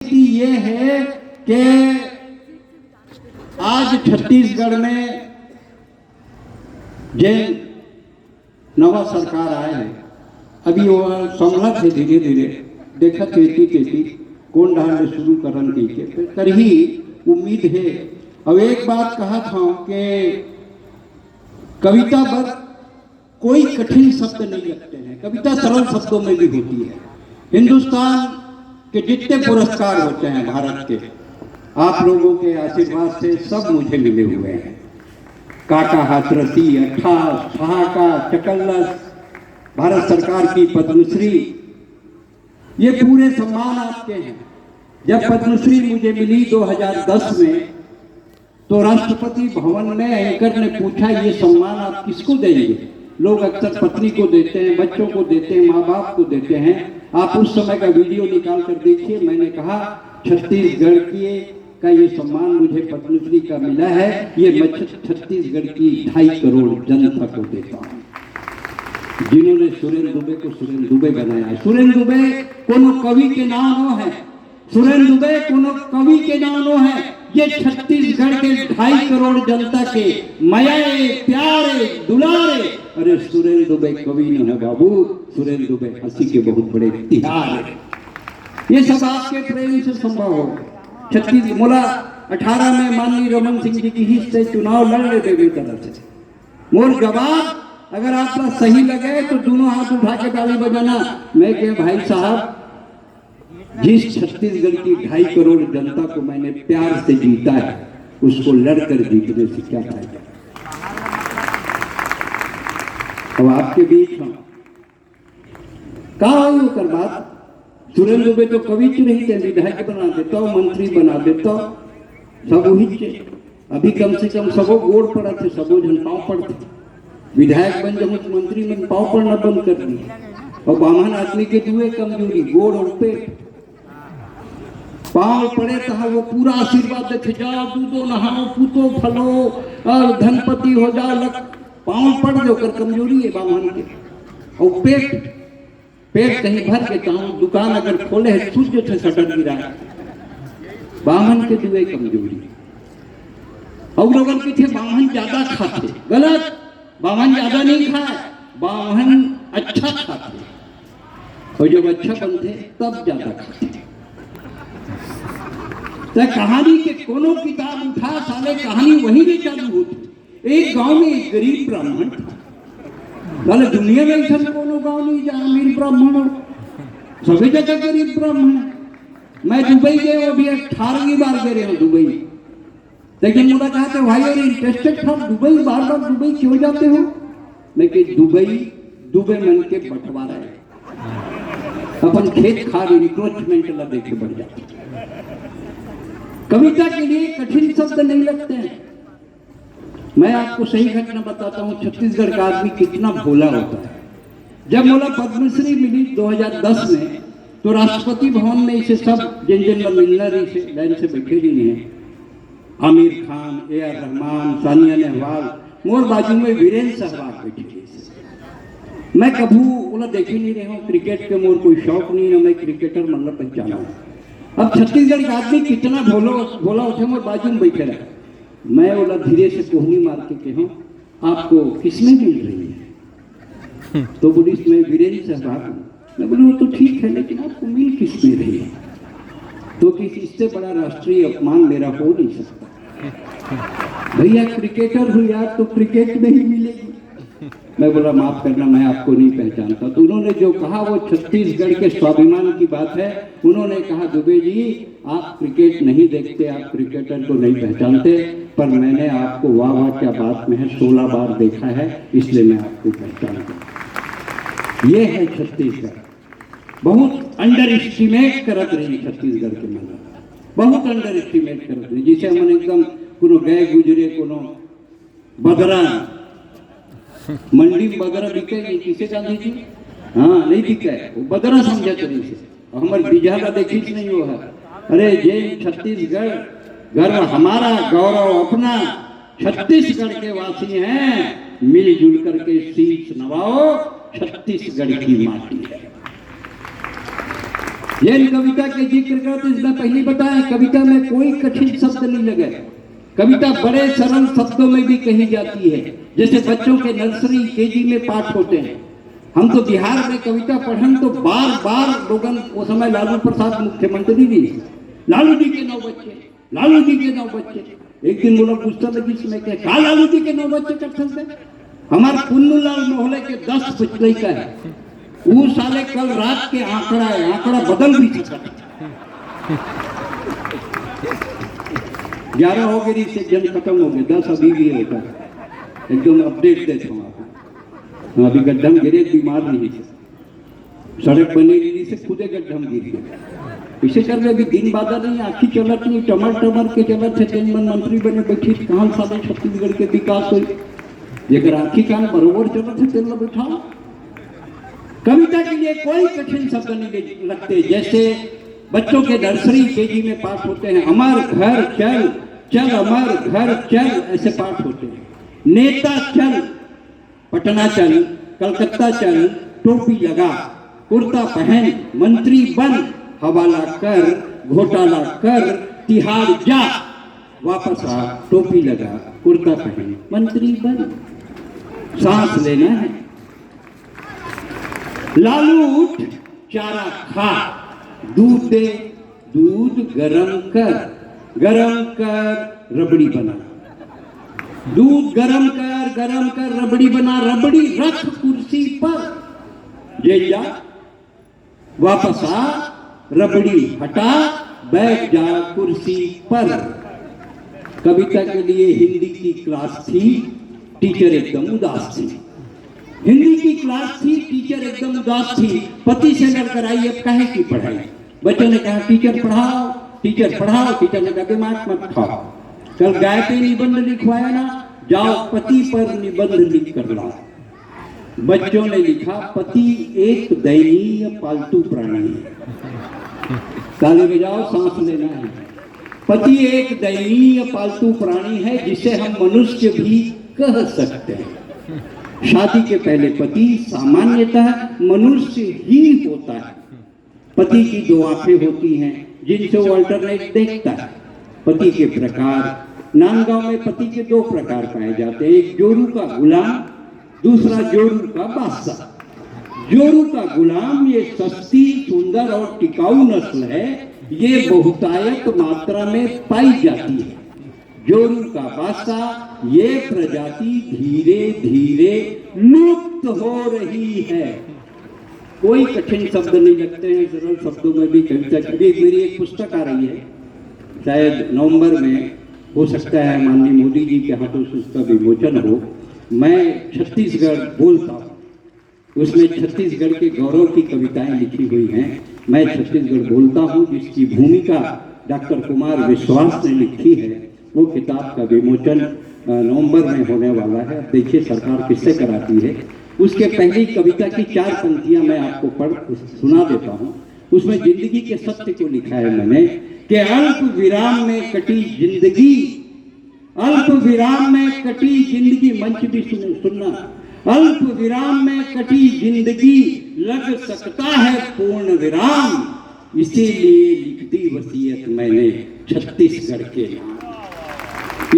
स्थिति ये है कि आज छत्तीसगढ़ में जैन नवा सरकार आए हैं, अभी वो संभलत है धीरे धीरे देखा खेती कौन डालने शुरू करन के कर ही उम्मीद है। अब एक बात कहा था कि कविता पर कोई कठिन शब्द नहीं लगते हैं, कविता सरल शब्दों में भी होती है। हिंदुस्तान के जितने पुरस्कार होते हैं भारत के, आप लोगों के आशीर्वाद से सब मुझे मिले हुए हैं। काका हाथरसी, अट्ठास, ठहाका, चकल्लस, भारत सरकार की पद्मश्री, ये पूरे सम्मान आपके हैं। जब पद्मश्री मुझे मिली 2010 में, तो राष्ट्रपति भवन में एंकर ने पूछा ये सम्मान आप किसको देंगे? लोग अक्सर पत्नी को देते हैं, बच्चों को देते हैं, माँ बाप को देते हैं। आप उस समय का वीडियो निकाल कर देखिए। मैंने कहा छत्तीसगढ़ का ये सम्मान मुझे पद्मश्री का मिला है, ये मैं छत्तीसगढ़ की 2.5 करोड़ जनता को देता हूँ, जिन्होंने सुरेंद्र दुबे को सुरेंद्र दुबे बनाया। सुरेंद्र दुबे कोनो कवि के नाम है, सुरेंद्र दुबे कोनो कवि के नाम है। ये छत्तीसगढ़ के 2.5 करोड़ जनता के मायाए, प्यारे, दुलारे। अरे सुरेंद्र दुबे कवि नहीं है बाबू, सुरेंद्र दुबे हंसी के बहुत बड़े इतिहास है। ये सब आपके प्रेम से संभव हो। मोला 18 में माननीय रमन सिंह जी की हित से चुनाव लड़ लेते हुए तरफ से। मोर जवाब अगर आपका सही लगे तो दोनों हाथ उठा के ताली बजाना। मैं कह भाई साहब, जिस छत्तीसगढ़ की 2.5 करोड़ जनता को मैंने प्यार से जीता है, उसको लड़कर जीतने से क्या फायदा। अब आपके बीच हम कहा कर बात। सुरेंद्र दुबे तो कवि नहीं थे, विधायक बना देता, मंत्री बना देता, सब वही। अभी कम से कम सबो गोड़ पड़ा थे, सबो जन पाँव पड़ते। विधायक बन जब मंत्री में पाँव पड़ना बंद कर दिए। और बामन आदमी के दुए कमजोरी गोड़ और पेट, पाँव पड़े तो वो पूरा आशीर्वाद देते, जाओ दूधो नहाओ, पूतो फलो और धनपति हो जाओ। पाँव पड़ दो कर कमजोरी है बामन के। और पेट कहीं भर के चाहूँ, दुकान अगर खोले है सूर्य थे सटक गिरा, बामन के दुए कमजोरी। और लोगों के थे बामन ज्यादा खाते, गलत। बामन ज्यादा नहीं खाए, बामन अच्छा खाते, और जब अच्छा बनते तब ज्यादा खाते। तो कहानी के कोनो किताब उठा साले, कहानी वहीं से चालू होती। एक गांव में एक गरीब ब्राह्मण था। साले दुनिया में ऐसा कोनो गांव नहीं जहाँ अमीर ब्राह्मण हो, सभी जगह गरीब ब्राह्मण है। मैं दुबई गए, अभी 18वीं बार गए रहे दुबई। लेकिन मुझे कहा था भाई और इंटरेस्टेड था दुबई, बार बार दुबई क्यों जाते हो? लेकिन दुबई मन के बंटवारा है, अपन खेत खार इंक्रोचमेंट ला देखे बढ़ जाते। कविता के लिए कठिन शब्द नहीं लगते हैं। मैं आपको सही घटना बताता हूँ, छत्तीसगढ़ का आदमी कितना भोला होता है। जब मोला पद्मश्री मिली 2010 में, तो राष्ट्रपति भवन में इसे सब जिन मिलना रही से लाइन से बैठे रही हैं। आमिर खान, AR रहमान, सानिया नेहवाल, मोर बाजू में वीरेंद्र सहवाग बैठे रही। मैं कभू बोला देख ही नहीं रहा हूँ, क्रिकेट के मोर कोई शौक नहीं है, मैं क्रिकेटर मतलब पहचाना हूँ। अब छत्तीसगढ़ का आदमी कितना भोला उठे मोर बाजू में बैठे रहा। मैं बोला धीरे से कोहनी मार के कहूँ, आपको किसमें मिल रही है? तो बोली मैं वीरेंद्र सहवाग हूँ। मैं बोली वो तो ठीक है, लेकिन आपको मिल किसमें रही है? तो किसी इससे बड़ा राष्ट्रीय अपमान मेरा हो नहीं सकता। भैया क्रिकेटर हूँ यार, तो क्रिकेट नहीं मिलेगी। मैं बोला माफ करना, मैं आपको नहीं पहचानता। तो उन्होंने जो कहा वो छत्तीसगढ़ के स्वाभिमान की बात है। उन्होंने कहा दुबे जी आप क्रिकेट नहीं देखते, आप क्रिकेटर को नहीं पहचानते, पर मैंने आपको वाह वाह क्या बात में है 16 बार देखा है, इसलिए मैं आपको पहचानता। ये है छत्तीसगढ़। बहुत अंडर एस्टिमेट करत रही छत्तीसगढ़ के मन, बहुत अंडर एस्टिमेट करत रही। जिसे हमने एकदम कोनो गए गुजरे कोनो बदरा मंडी में बदरा बिके नहीं, किसे गांधी जी? हाँ नहीं बिका है, वो बदरा समझा करी से। हमारे बीजा का देखी नहीं वो है। अरे जय छत्तीसगढ़, गर्व हमारा, गौरव अपना, छत्तीसगढ़ के वासी हैं, मिलजुल करके शीश नवाओ, छत्तीसगढ़ की माटी है। जैन कविता के जिक्र का तो इसमें पहले बताया, कविता में कोई कठिन शब्द नहीं लगे। कविता बड़े सरल शब्दों में भी कही जाती है, जैसे बच्चों के नर्सरी केजी में पाठ होते हैं। हम तो बिहार में कविता पढ़न तो बार बार लोगन, वो समय लालू प्रसाद मुख्यमंत्री जी, लालू जी के 9 बच्चे, लालू जी के 9 बच्चे। एक दिन वो लोग पूछता लगी इसमें क्या लालू जी के 9 बच्चे कर सकते? हमारे पुन्नूलाल मोहल्ले के 10 बच्चे का है, वो साले कल रात के आंकड़ा है, आंकड़ा बदल भी सकता। 11 हो गई से जन खत्म हो गए, 10 अभी भी होता है। एकदम अपडेट देता हूँ आपको। अभी गड्ढम गिरे, बीमार नहीं थे, सड़क बनी नहीं से खुदे गड्ढम गिर गए। इसे कर रहे दिन बाधा नहीं, आखी चलत नहीं, टमर के चलत है। जन मंत्री बने बैठी, कहाँ साले छत्तीसगढ़ के विकास हुई, जेकर आखी कान बरोबर चलत है तेल बैठा। कविता के लिए कोई कठिन शब्द नहीं लगते, जैसे बच्चों के नर्सरी केजी में पाठ होते हैं, अमर घर चल चल अमर घर चल, ऐसे पाठ होते हैं। नेता चल, पटना चल, कलकत्ता चल, टोपी लगा, कुर्ता पहन, मंत्री बन, हवाला कर, घोटाला कर, तिहाड़ जा, वापस आ, टोपी लगा, कुर्ता पहन, मंत्री बन। सांस लेना है, लालू उठ, चारा खा, दूध दे, दूध गरम कर, रबड़ी बना, दूध गरम कर रबड़ी बना, रबड़ी रख कुर्सी पर, जे जा, वापस आ, रबड़ी हटा, बैठ जा कुर्सी पर। कविता के लिए हिंदी की क्लास थी, टीचर एकदम उदास थी। हिंदी की क्लास थी, टीचर एकदम उदास थी। पति से लड़कर आई, अब काहे की पढ़ाई? बच्चों ने कहा टीचर पढ़ाओ, टीचर पढ़ाओ। टीचर ने कहा दिमाग मत खाओ, कल गाय पे निबंध लिखवाया ना, जाओ पति पर निबंध लिख कर लाओ। बच्चों ने लिखा, पति एक दयनीय पालतू प्राणी है। ताली बजाओ, सांस लेना है। पति एक दयनीय पालतू प्राणी है जिसे हम मनुष्य भी कह सकते हैं। शादी के पहले पति सामान्यतः मनुष्य ही होता है। पति की 2 आंखें होती हैं जिनसे वो अल्टरनेट देखता है। पति के प्रकार, नांदगांव में पति के 2 प्रकार पाए जाते हैं, एक जोरू का गुलाम, दूसरा जोरू का बादशाह। जोरू का गुलाम ये सस्ती, सुंदर और टिकाऊ नस्ल है, ये बहुतायत मात्रा में पाई जाती है। जोरू का बादशाह ये प्रजाति धीरे धीरे लुप्त हो रही है। कोई कठिन शब्द नहीं लगते हैं, सरल शब्दों में भी कविता की। मेरी एक पुस्तक आ रही है, शायद नवंबर में, हो सकता है माननीय मोदी जी के हाथों से उसका विमोचन हो। मैं छत्तीसगढ़ बोलता हूँ, उसमें छत्तीसगढ़ के गौरव की कविताएं लिखी हुई हैं। मैं छत्तीसगढ़ बोलता हूँ, जिसकी भूमिका डॉक्टर कुमार विश्वास ने लिखी है। वो किताब का विमोचन नवंबर में होने वाला है। देखिए सरकार किससे कराती है। उसके पहली कविता की 4 पंक्तियां मैं आपको पढ़ सुना देता हूँ। उसमें जिंदगी के सत्य को लिखा है मैंने कि अल्प विराम में कटी जिंदगी, अल्प विराम में कटी जिंदगी, मंच भी सुनना, अल्प विराम में कटी जिंदगी लग सकता है पूर्ण विराम, इसीलिए लिख दी वसीयत मैंने छत्तीसगढ़ के नाम,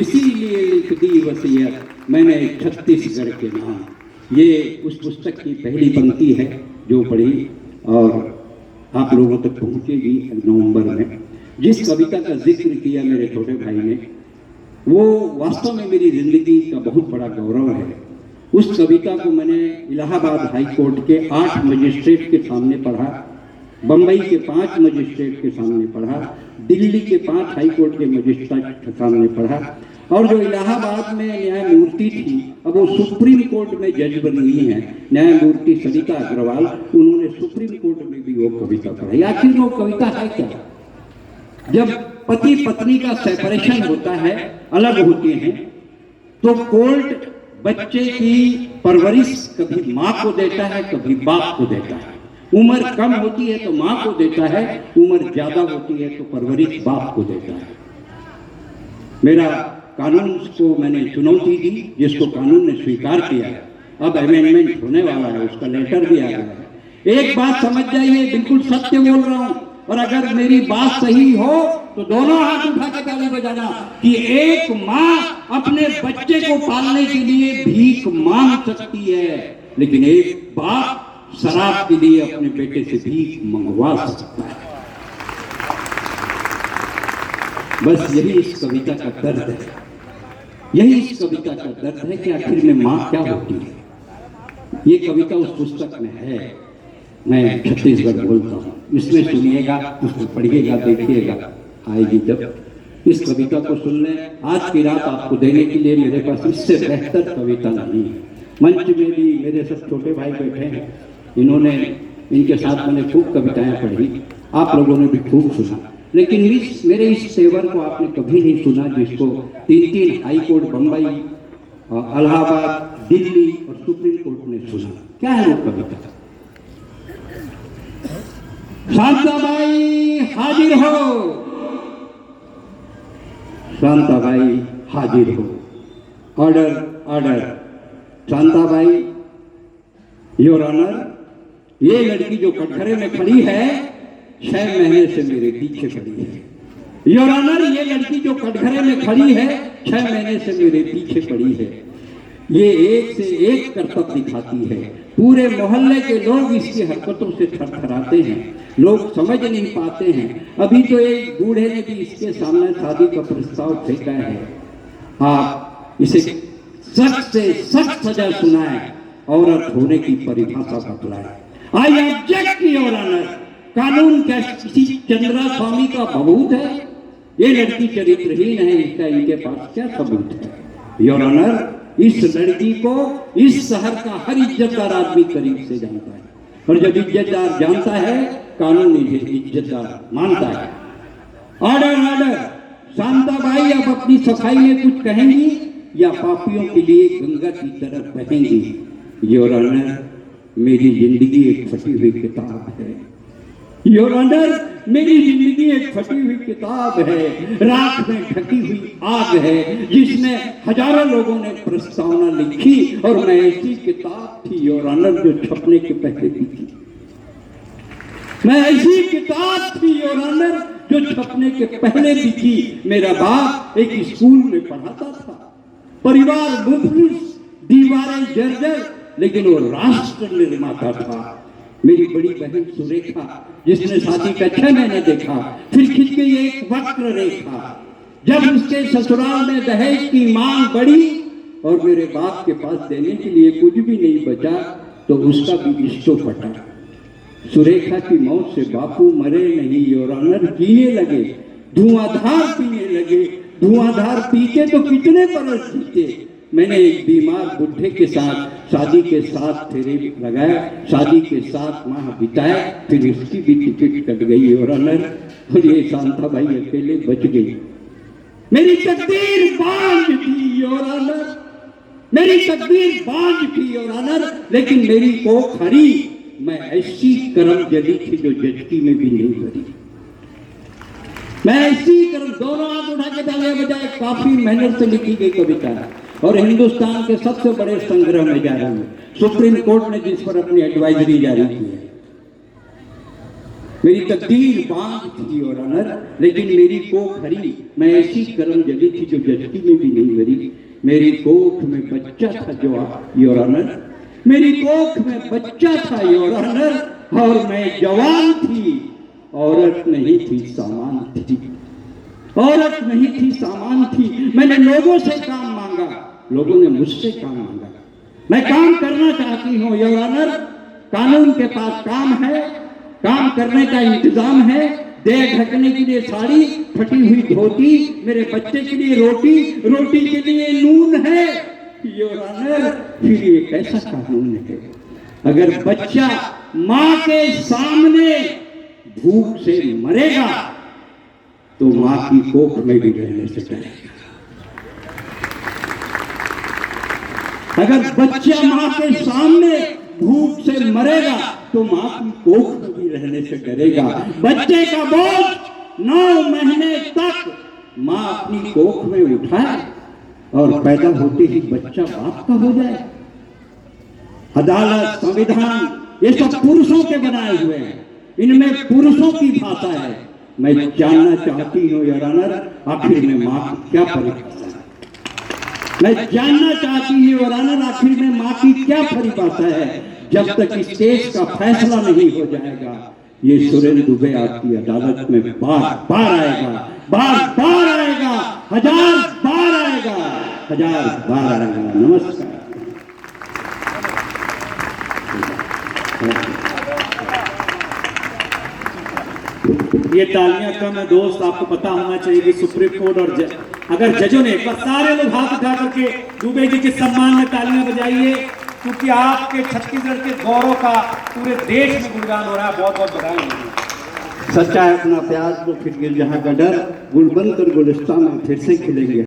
इसीलिए लिख दी वसीयत मैंने छत्तीसगढ़ के नाम। ये उस पुस्तक की पहली पंक्ति है जो पढ़ी और आप लोगों तक पहुंचेगी नवंबर में। जिस कविता का जिक्र किया मेरे छोटे भाई ने, वो वास्तव में मेरी जिंदगी का बहुत बड़ा गौरव है। उस कविता को मैंने इलाहाबाद हाई कोर्ट के 8 मजिस्ट्रेट के सामने पढ़ा, बम्बई के 5 मजिस्ट्रेट के सामने पढ़ा, दिल्ली के 5 हाई कोर्ट के मजिस्ट्रेट के सामने पढ़ा, और जो इलाहाबाद में न्यायमूर्ति थी, अब वो सुप्रीम कोर्ट में जज बनी हुई हैं, न्यायमूर्ति सरिता अग्रवाल, उन्होंने सुप्रीम कोर्ट में भी वो कविता पढ़ी। आखिर वो कविता है क्या? जब पति पत्नी का सेपरेशन होता है, अलग होते हैं, तो कोर्ट बच्चे की परवरिश कभी माँ को देता है, कभी बाप को देता है। उम्र कम होती है तो माँ को देता है, उम्र ज्यादा होती है तो परवरिश बाप को देता है। मेरा कानून को मैंने चुनौती दी, जिसको कानून ने स्वीकार किया है। अब अमेंडमेंट होने वाला है, उसका लेटर भी आ गया है। एक बात समझ जाइए, बिल्कुल सत्य बोल रहा हूँ, और अगर मेरी बात सही हो तो दोनों हाथ उठा के ताली बजाना कि एक माँ अपने बच्चे को पालने के लिए भीख मांग सकती है, लेकिन एक बाप शराब के लिए अपने बेटे से भीख मंगवा सकता है। बस यही इस कविता का दर्द है, यही इस कविता का दर्द है कि आखिर में माँ क्या होती है। ये कविता उस पुस्तक में है, मैं छत्तीसगढ़ बोलता हूँ, इसमें सुनिएगा, उसको पढ़िएगा, देखिएगा, आएगी जब। इस कविता को सुन लें। आज की रात आपको देने के लिए मेरे पास इससे बेहतर कविता नहीं है। मंच में भी मेरे सब छोटे भाई बैठे हैं, इन्होंने, इनके साथ मैंने खूब कविताएं पढ़ी, आप लोगों ने भी खूब सुना, लेकिन मेरे इस तेवर को आपने कभी नहीं सुना जिसको 3 हाई कोर्ट, बम्बई, इलाहाबाद, दिल्ली और सुप्रीम कोर्ट ने सुना। क्या है वो कविता? शांताबाई हाजिर हो, शांताबाई हाजिर हो, order order. Shantabai, your honour, ये लड़की जो कटघरे में खड़ी है 6 महीने से मेरे पीछे खड़ी है। योर ऑनर, ये लड़की जो कटघरे में खड़ी है 6 महीने से मेरे पीछे पड़ी है। ये एक से एक करतब दिखाती है, पूरे मोहल्ले के लोग इसकी हरकतों से थरथराते हैं, लोग समझ नहीं पाते हैं। अभी तो एक बूढ़े ने भी इसके सामने शादी का प्रस्ताव फेंका है। आप इसे सख्त से सख्त सजा सुनाए, औरत होने की परिभाषा बतलाए। आई ऑब्जेक्ट योर ऑनर, कानून क्या किसी चंद्रा स्वामी का बबूत है? ये लड़की चरित्रहीन है, इसका इनके पास क्या सबूत है? योर ऑनर, इस लड़की को इस शहर का हर इज्जतदार आदमी करीब से जानता है, और जब इज्जतदार जानता है कानून इसे इज्जतदार मानता है। Order order. शांताबाई अब अपनी सफाई में कुछ कहेंगी या पापियों के लिए गंगा की तरफ बहेंगी? योर ऑनर, मेरी जिंदगी एक फटी हुई किताब है। योर ऑनर, मेरी जिंदगी एक फटी हुई किताब है, राख में ढकी हुई आग है, जिसमें हजारों लोगों ने प्रस्तावना लिखी, और मैं ऐसी किताब थी योर ऑनर जो छपने के पहले लिखी। मैं ऐसी किताब थी योर ऑनर जो छपने के पहले लिखी। मेरा बाप एक स्कूल में पढ़ाता था, परिवार मुफलिस, दीवारें जर्जर, लेकिन वो राष्ट्र निर्माता था। मेरी बड़ी बहन सुरेखा, जिसने शादी का 6 महीने देखा, फिर खिंच गई एक वक्र रेखा। जब उसके ससुराल में दहेज की मांग बढ़ी और मेरे बाप के पास देने के लिए कुछ भी नहीं बचा, तो उसका भी रिश्तों फटा। सुरेखा की मौत से बापू मरे नहीं योर ऑनर, जीने लगे, धुआंधार पीने लगे। धुआंधार पीते तो कितने बरस जीते। मैंने एक बीमार बुढ़े के साथ शादी के 7 फेरे लगाए, शादी के 7 माह बिताए, फिर उसकी भी टिकट कट गई योर ऑनर, और ये शांताबाई अकेले बच गई। मेरी तकदीर बांझ थी योर ऑनर, मेरी तकदीर बांझ थी योर ऑनर, लेकिन मेरी कोख हरी। मैं ऐसी करम जली थी जो जचकी में भी नहीं भरी। मैं ऐसी करम, दोनों हाथ उठा के तालियां बजाए। काफी मेहनत से लिखी गई कविता है और हिंदुस्तान के सबसे बड़े संग्रह में जा रही है। सुप्रीम कोर्ट ने जिस पर अपनी एडवाइजरी जारी की है। मेरी तकदीर बांझ थी योर ऑनर, लेकिन मेरी कोख हरी। मैं ऐसी करम जली थी जो जचकी में भी नहीं भरी। मेरी कोख में बच्चा था जो योर ऑनर, मेरी कोख में बच्चा था योर ऑनर, और मैं जवान थी, औरत नहीं थी सामान थी, औरत नहीं थी सामान थी। मैंने लोगों से काम मांगा, लोगों ने मुझसे काम मांगा। मैं काम करना चाहती हूँ योर ऑनर, कानून के पास काम है, काम करने का इंतजाम है। देह ढकने के लिए साड़ी, फटी हुई धोती, मेरे बच्चे के लिए रोटी, रोटी के लिए नून है योर ऑनर। फिर ये कैसा कानून है? अगर बच्चा माँ के सामने भूख से मरेगा तो माँ की कोख में भी रहने से डरेगा। अगर बच्चा माँ के सामने भूख से मरेगा तो माँ की कोख में भी रहने से डरेगा। बच्चे का बोझ 9 महीने तक माँ अपनी कोख में उठाए और पैदा होते ही बच्चा बाप का हो जाए। अदालत, संविधान, ये सब पुरुषों के बनाए हुए हैं, इनमें पुरुषों की भाषा है। मैं जानना चाहती हूँ योर ऑनर, आखिर में माँ की क्या परिभाषा है? मैं जानना चाहती हूँ योर ऑनर, आखिर में माँ की क्या परिभाषा है? जब तक इस केस का फैसला नहीं हो जाएगा, ये सुरेंद्र दुबे आपकी अदालत में बार बार आएगा, बार बार आएगा, हजार बार आएगा, हजार बार आएगा। नमस्कार। ये तालियां कम है दोस्त, आपको पता होना चाहिए कि सुप्रीम कोर्ट और अगर जजों ने एक बार सारे लोग हाथ उठा करके दुबे जी के सम्मान में तालियां बजाइए, क्योंकि आपके छत्तीसगढ़ के गौरव का पूरे देश में गुणगान हो रहा है। बहुत बहुत बधाई। सच्चा है अपना प्यार तो फिर जहाँ का डर, गुलबंद और गुलिस्तान में फिर से खिलेंगे।